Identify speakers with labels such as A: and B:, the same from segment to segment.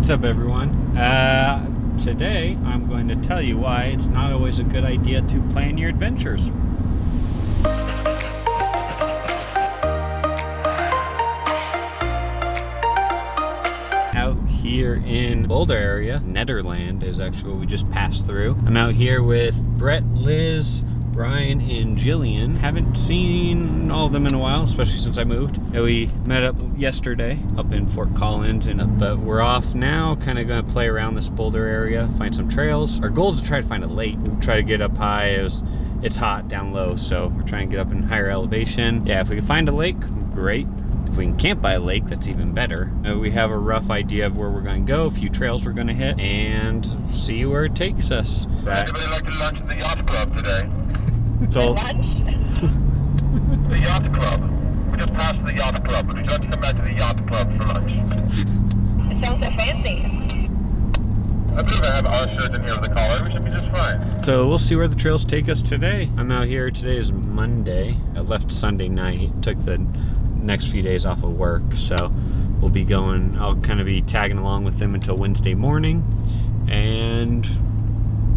A: What's up, everyone? Today I'm going to tell you why it's not always a good idea to plan your adventures. Out here in Boulder area, Netherland is actually what we just passed through. I'm out here with Brett, Liz, Bryan and Jillian. Haven't seen all of them in a while, especially since I moved. We met up yesterday up in Fort Collins, but we're off now, kind of gonna play around this Boulder area, find some trails. Our goal is to try to find a lake. We try to get up high. It's hot down low, so we're trying to get up in higher elevation. Yeah, if we can find a lake, great. If we can camp by a lake, that's even better. We have a rough idea of where we're going to go, a few trails we're going to hit, and see where it takes us.
B: Anybody like to lunch at the yacht club today?
A: So,
B: the yacht club. We just passed the yacht club. Would you like to come back to the yacht club for lunch?
C: It sounds so fancy.
B: I believe I have our shirt in here with a collar. We should be just fine.
A: So we'll see where the trails take us today. I'm out here. Today is Monday. I left Sunday night. Took the next few days off of work, so we'll be going. I'll kind of be tagging along with them until Wednesday morning, and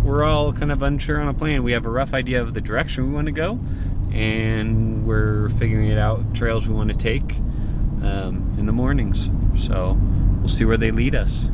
A: we're all kind of unsure on a plan. We have a rough idea of the direction we want to go, and we're figuring it out, trails we want to take in the mornings. So we'll see where they lead us.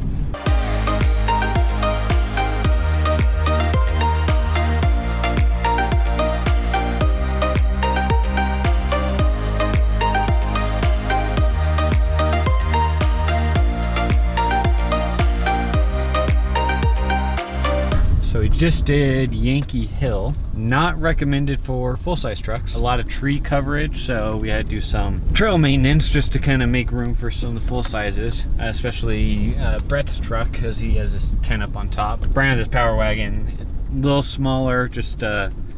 A: So we just did Yankee Hill, not recommended for full-size trucks. A lot of tree coverage, so we had to do some trail maintenance just to kind of make room for some of the full sizes, especially Brett's truck, because he has his tent up on top. Bryan has his power wagon, a little smaller, just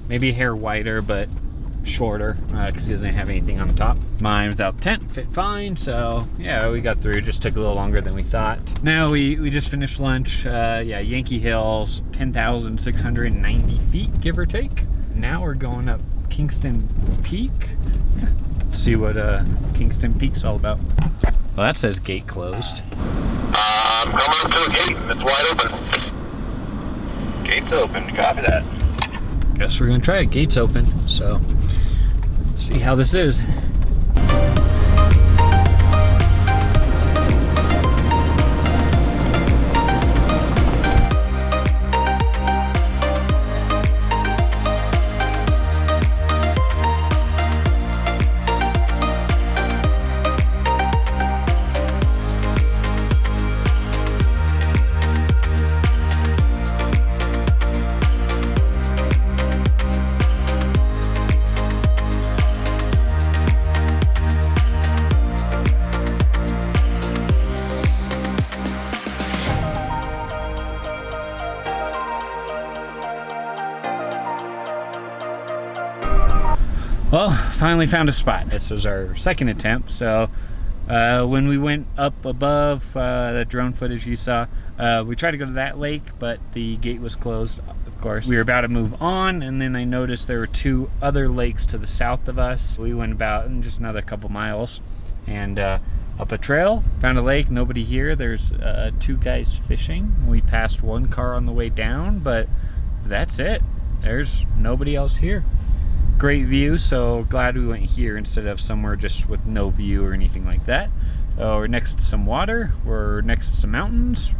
A: maybe a hair wider, but shorter, because he doesn't have anything on the top. Mine without tent fit fine, so yeah, we got through. Just took a little longer than we thought. Now we just finished lunch. Yeah, Yankee Hill's 10,690 feet, give or take. Now we're going up Kingston Peak. Yeah, see what Kingston Peak's all about. Well, that says gate closed.
B: I'm coming up to a gate. It's wide open. Gate's open. Copy that.
A: Guess we're gonna try it. Gate's open, so see how this is. Well, finally found a spot. This was our second attempt. So when we went up above the drone footage you saw, we tried to go to that lake, but the gate was closed, of course. We were about to move on, and then I noticed there were two other lakes to the south of us. We went about just another couple miles and up a trail, found a lake, nobody here. There's two guys fishing. We passed one car on the way down, but that's it. There's nobody else here. Great view, so glad we went here instead of somewhere just with no view or anything like that. We're next to some water, we're next to some mountains,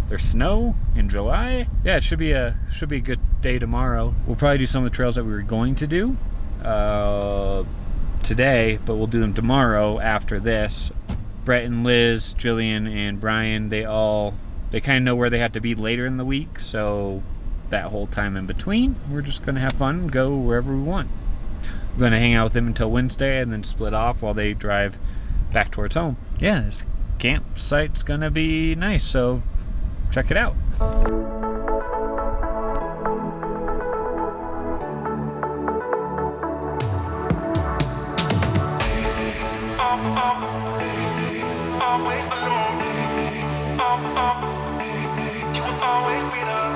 A: there's snow in July. Yeah, it should be a good day tomorrow. We'll probably do some of the trails that we were going to do today, but we'll do them tomorrow after this. Brett and Liz, Jillian and Bryan, they kind of know where they have to be later in the week, so that whole time in between, we're just gonna have fun and go wherever we want. I'm gonna hang out with them until Wednesday and then split off while they drive back towards home. Yeah, this campsite's gonna be nice, so check it out.
D: Always alone. You will always be there.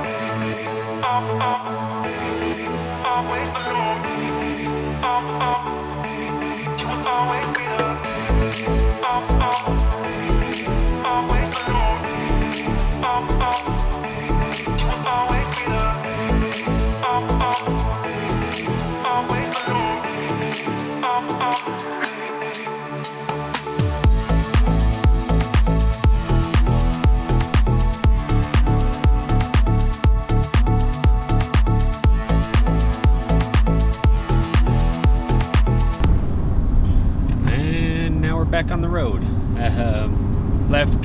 D: Always alone. You will always be there. Always alone.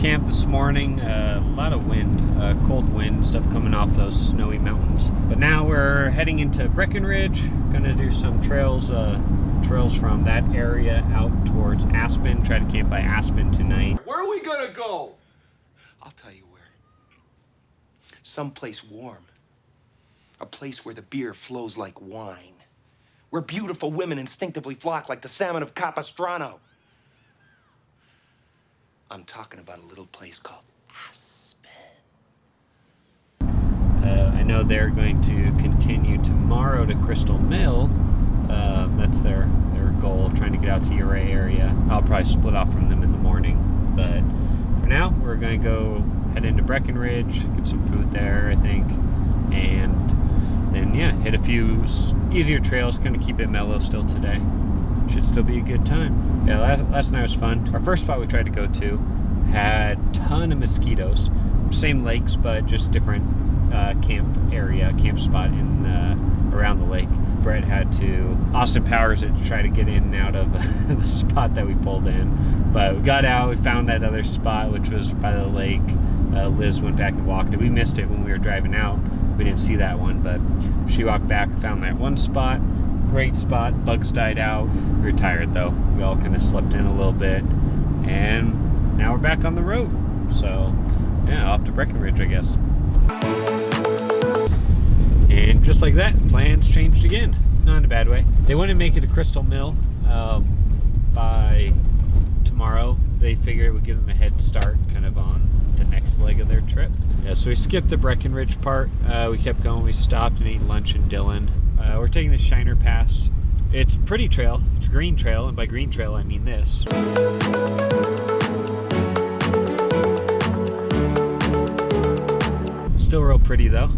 A: camp this morning. A lot of wind, cold wind, stuff coming off those snowy mountains. But now we're heading into Breckenridge. Gonna do some trails from that area out towards Aspen. Try to camp by Aspen tonight.
E: Where are we gonna go? I'll tell you where. Someplace warm. A place where the beer flows like wine. Where beautiful women instinctively flock like the salmon of Capistrano. I'm talking about a little place called Aspen.
A: I know they're going to continue tomorrow to Crystal Mill. That's their goal, trying to get out to Uray area. I'll probably split off from them in the morning, but for now we're going to go head into Breckenridge, get some food there, I think, and then yeah, hit a few easier trails, kind of keep it mellow still today. Should still be a good time. Yeah, last night was fun. Our first spot we tried to go to had a ton of mosquitoes. Same lakes, but just different camp spot in around the lake. Brett had to Austin Powers it to try to get in and out of the spot that we pulled in. But we got out, we found that other spot, which was by the lake. Liz went back and walked it. We missed it when we were driving out. We didn't see that one, but she walked back, found that one spot. Great spot, bugs died out. We were tired though. We all kind of slept in a little bit. And now we're back on the road. So yeah, off to Breckenridge, I guess. And just like that, plans changed again. Not in a bad way. They want to make it to Crystal Mill by tomorrow. They figured it would give them a head start kind of on the next leg of their trip. Yeah, so we skipped the Breckenridge part. We kept going. We stopped and ate lunch in Dillon. We're taking the Schiner Pass. It's pretty trail. It's green trail, and by green trail I mean this. Still real pretty though.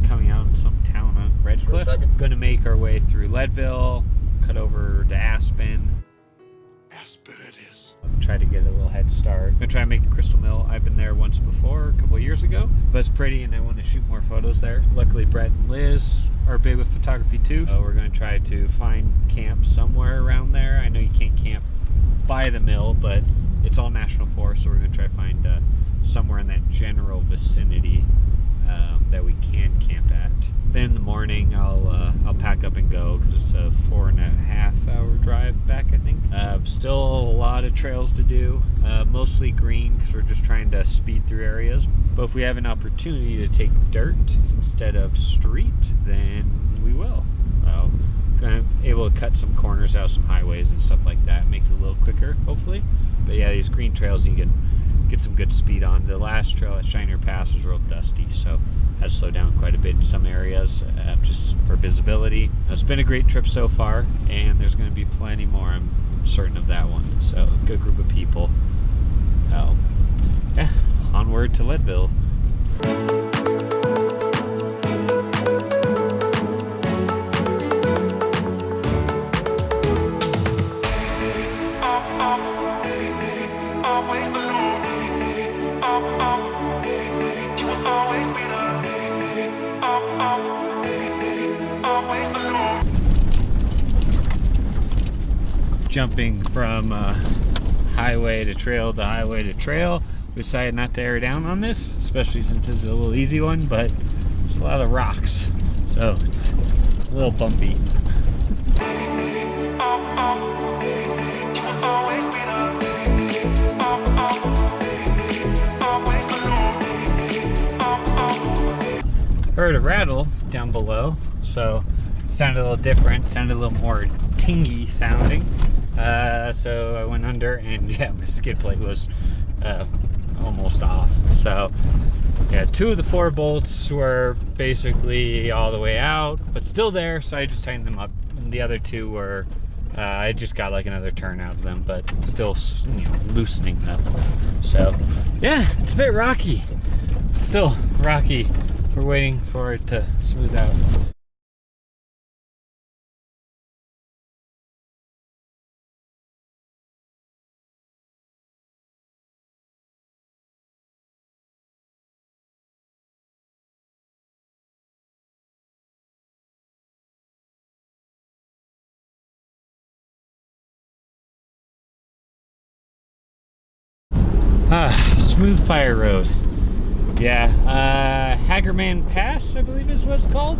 A: Coming out in some town on Redcliffe. Gonna make our way through Leadville, cut over to Aspen.
E: Aspen it is.
A: Try to get a little head start. I'm gonna try and make Crystal Mill. I've been there once before, a couple years ago, but it's pretty and I want to shoot more photos there. Luckily Brett and Liz are big with photography too, so we're gonna try to find camp somewhere around there. I know you can't camp by the mill, but it's all national forest, so we're gonna try to find somewhere in that general vicinity that we can camp at. Then in the morning I'll pack up and go because it's a 4.5 hour drive back, I think. Still a lot of trails to do, mostly green because we're just trying to speed through areas. But if we have an opportunity to take dirt instead of street, then we will. Kind of able to cut some corners out of some highways and stuff like that, make it a little quicker hopefully. But yeah, these green trails you can get some good speed on. The last trail at Schiner Pass was real dusty, so I had to slow down quite a bit in some areas just for visibility. It's been a great trip so far, and there's going to be plenty more. I'm certain of that one. So a good group of people. Yeah, onward to Leadville.
D: Always alone. You will always be there. Always alone.
A: Jumping from highway to trail to highway to trail. We decided not to air down on this, especially since it's a little easy one, but there's a lot of rocks, so it's a little bumpy.
D: You will always be there. Always alone.
A: Heard a rattle down below, so it sounded a little different, sounded a little more tingy sounding. So I went under, and yeah, my skid plate was almost off. So yeah, 2 of the 4 bolts were basically all the way out, but still there, so I just tightened them up. And the other 2 were I just got like another turn out of them, but still, you know, loosening up. So yeah, it's a bit rocky. Still rocky. We're waiting for it to smooth out. Smooth Fire Road. Yeah, Hagerman Pass, I believe is what it's called.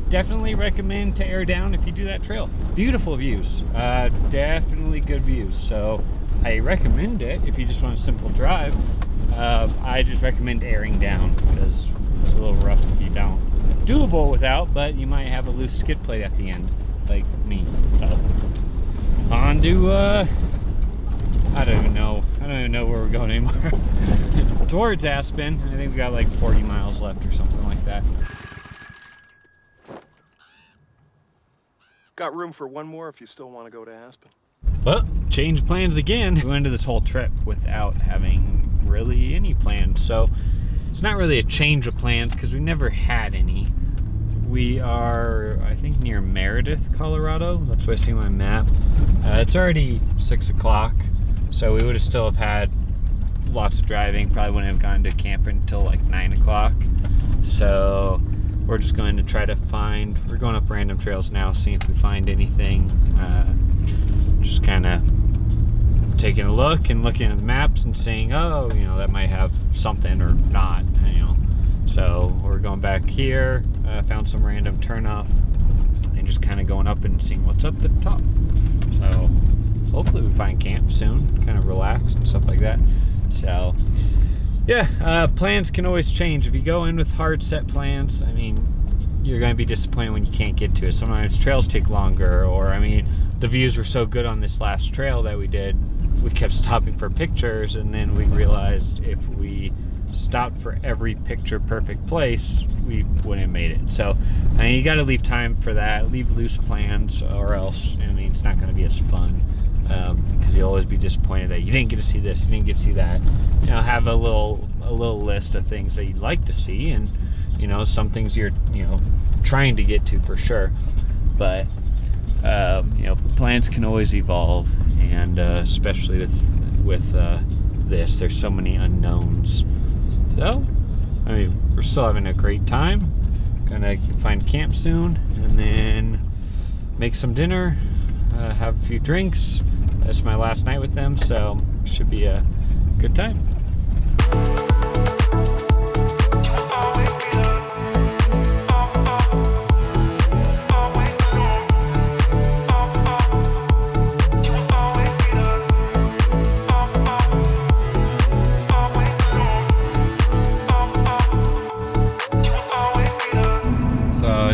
A: Definitely recommend to air down if you do that trail. Beautiful views, definitely good views. So I recommend it if you just want a simple drive. I just recommend airing down because it's a little rough if you don't. Doable without, but you might have a loose skid plate at the end, like me. So on to, I don't even know where we're going anymore. Towards Aspen. I think we got like 40 miles left or something like that.
F: Got room for one more if you still want to go to Aspen.
A: Well, change plans again. We went into this whole trip without having really any plans. So it's not really a change of plans because we never had any. We are, I think, near Meredith, Colorado. That's what I see on my map. It's already 6 o'clock, so we would have still have had lots of driving. Probably wouldn't have gone to camp until like 9 o'clock. So we're just going to try to find, we're going up random trails now, seeing if we find anything. Just kind of taking a look and looking at the maps and saying, oh, you know, that might have something or not, you know. So we're going back here, found some random turnoff, and just kind of going up and seeing what's up at the top. So hopefully we find camp soon, kind of relax and stuff like that. So yeah, plans can always change. If you go in with hard set plans, I mean, you're going to be disappointed when you can't get to it. Sometimes trails take longer, or I mean, the views were so good on this last trail that we did, we kept stopping for pictures, and then we realized if we stopped for every picture perfect place, we wouldn't have made it. So I mean, you got to leave time for that, leave loose plans, or else, I mean, it's not going to be as fun, because you'll always be disappointed that you didn't get to see this, you didn't get to see that. You know, have a little list of things that you'd like to see, and you know, some things you're, you know, trying to get to for sure. But you know, plans can always evolve, and especially with this, there's so many unknowns. So I mean, we're still having a great time. Gonna find camp soon, and then make some dinner, have a few drinks. That's my last night with them, so should be a good time.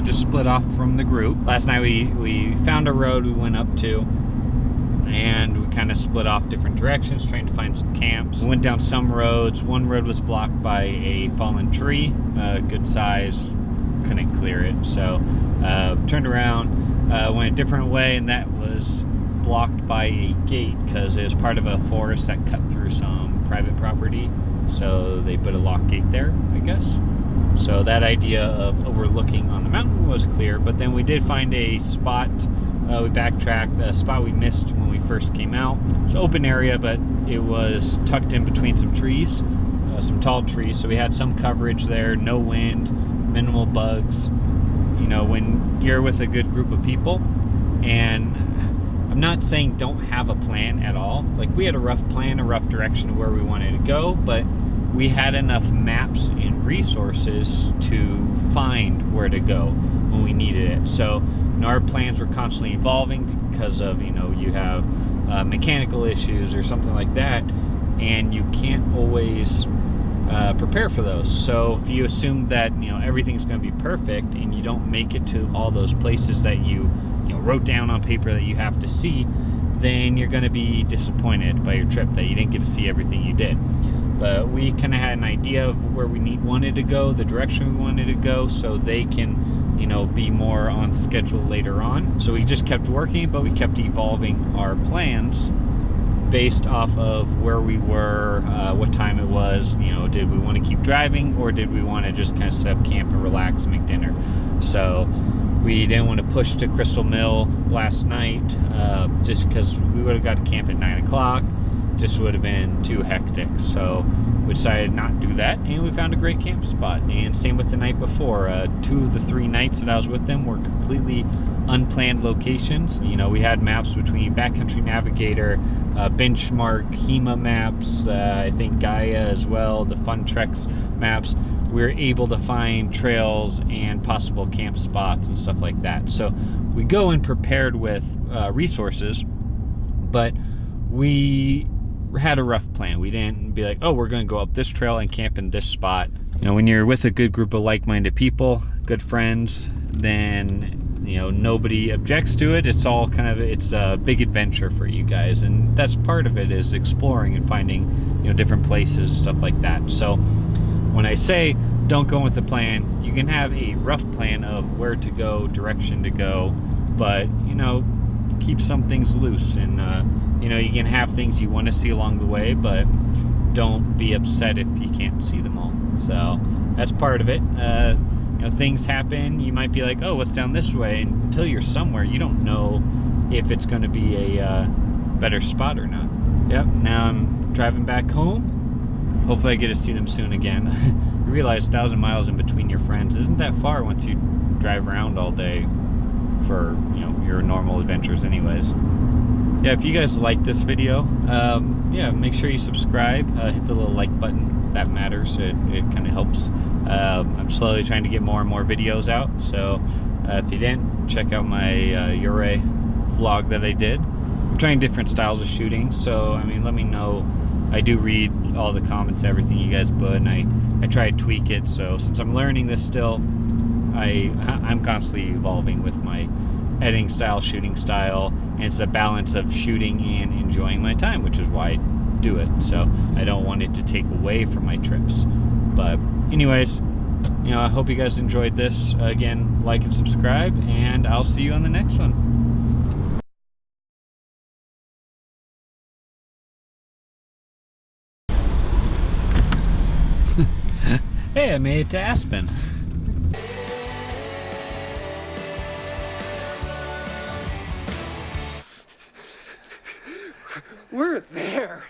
A: Just split off from the group. Last night we found a road we went up to, and we kind of split off different directions trying to find some camps. We went down some roads. One road was blocked by a fallen tree, good size, couldn't clear it, so turned around, went a different way, and that was blocked by a gate because it was part of a forest that cut through some private property, so they put a lock gate there, I guess. So that idea of overlooking on the mountain was clear, but then we did find a spot. We backtracked a spot we missed when we first came out. It's an open area, but it was tucked in between some trees, some tall trees. So we had some coverage there, no wind, minimal bugs. You know, when you're with a good group of people, and I'm not saying don't have a plan at all. Like, we had a rough plan, a rough direction of where we wanted to go, but we had enough maps and resources to find where to go when we needed it. So, you know, our plans were constantly evolving because of, you know, you have mechanical issues or something like that, and you can't always prepare for those. So if you assume that, you know, everything's going to be perfect and you don't make it to all those places that you wrote down on paper that you have to see, then you're going to be disappointed by your trip that you didn't get to see everything you did. But we kind of had an idea of where we wanted to go, the direction we wanted to go, so they can, you know, be more on schedule later on. So we just kept working, but we kept evolving our plans based off of where we were, what time it was. You know, did we want to keep driving, or did we want to just kind of set up camp and relax and make dinner? So we didn't want to push to Crystal Mill last night, just because we would have got to camp at 9 o'clock. Just would have been too hectic, so we decided not to do that, and we found a great camp spot. And same with the night before. 2 of the 3 nights that I was with them were completely unplanned locations. You know, we had maps between Backcountry Navigator, Benchmark, HEMA maps, I think Gaia as well, the Fun Treks maps, we're able to find trails and possible camp spots and stuff like that. So we go in prepared with resources, but we had a rough plan. We didn't be like, oh, we're going to go up this trail and camp in this spot. You know, when you're with a good group of like-minded people, good friends, then, you know, nobody objects to it. It's all kind of, it's a big adventure for you guys, and that's part of it, is exploring and finding, you know, different places and stuff like that. So when I say don't go with a plan, you can have a rough plan of where to go, direction to go, but, you know, keep some things loose. And you know, you can have things you want to see along the way, but don't be upset if you can't see them all. So that's part of it. You know, things happen. You might be like, oh, what's down this way? And until you're somewhere, you don't know if it's going to be a better spot or not. Yep, now I'm driving back home. Hopefully I get to see them soon again. You realize 1,000 miles in between your friends isn't that far once you drive around all day for, you know, your normal adventures anyways. Yeah, if you guys like this video, yeah, make sure you subscribe, hit the little like button. That matters. It kind of helps. I'm slowly trying to get more and more videos out, so if you didn't, check out my Ure vlog that I did. I'm trying different styles of shooting, so I mean, let me know. I do read all the comments, everything you guys put, and I try to tweak it. So since I'm learning this still, I'm constantly evolving with my editing style, shooting style, and it's a balance of shooting and enjoying my time, which is why I do it. So I don't want it to take away from my trips. But anyways, you know, I hope you guys enjoyed this. Again, like and subscribe, and I'll see you on the next one. Hey, I made it to Aspen.
F: We're there.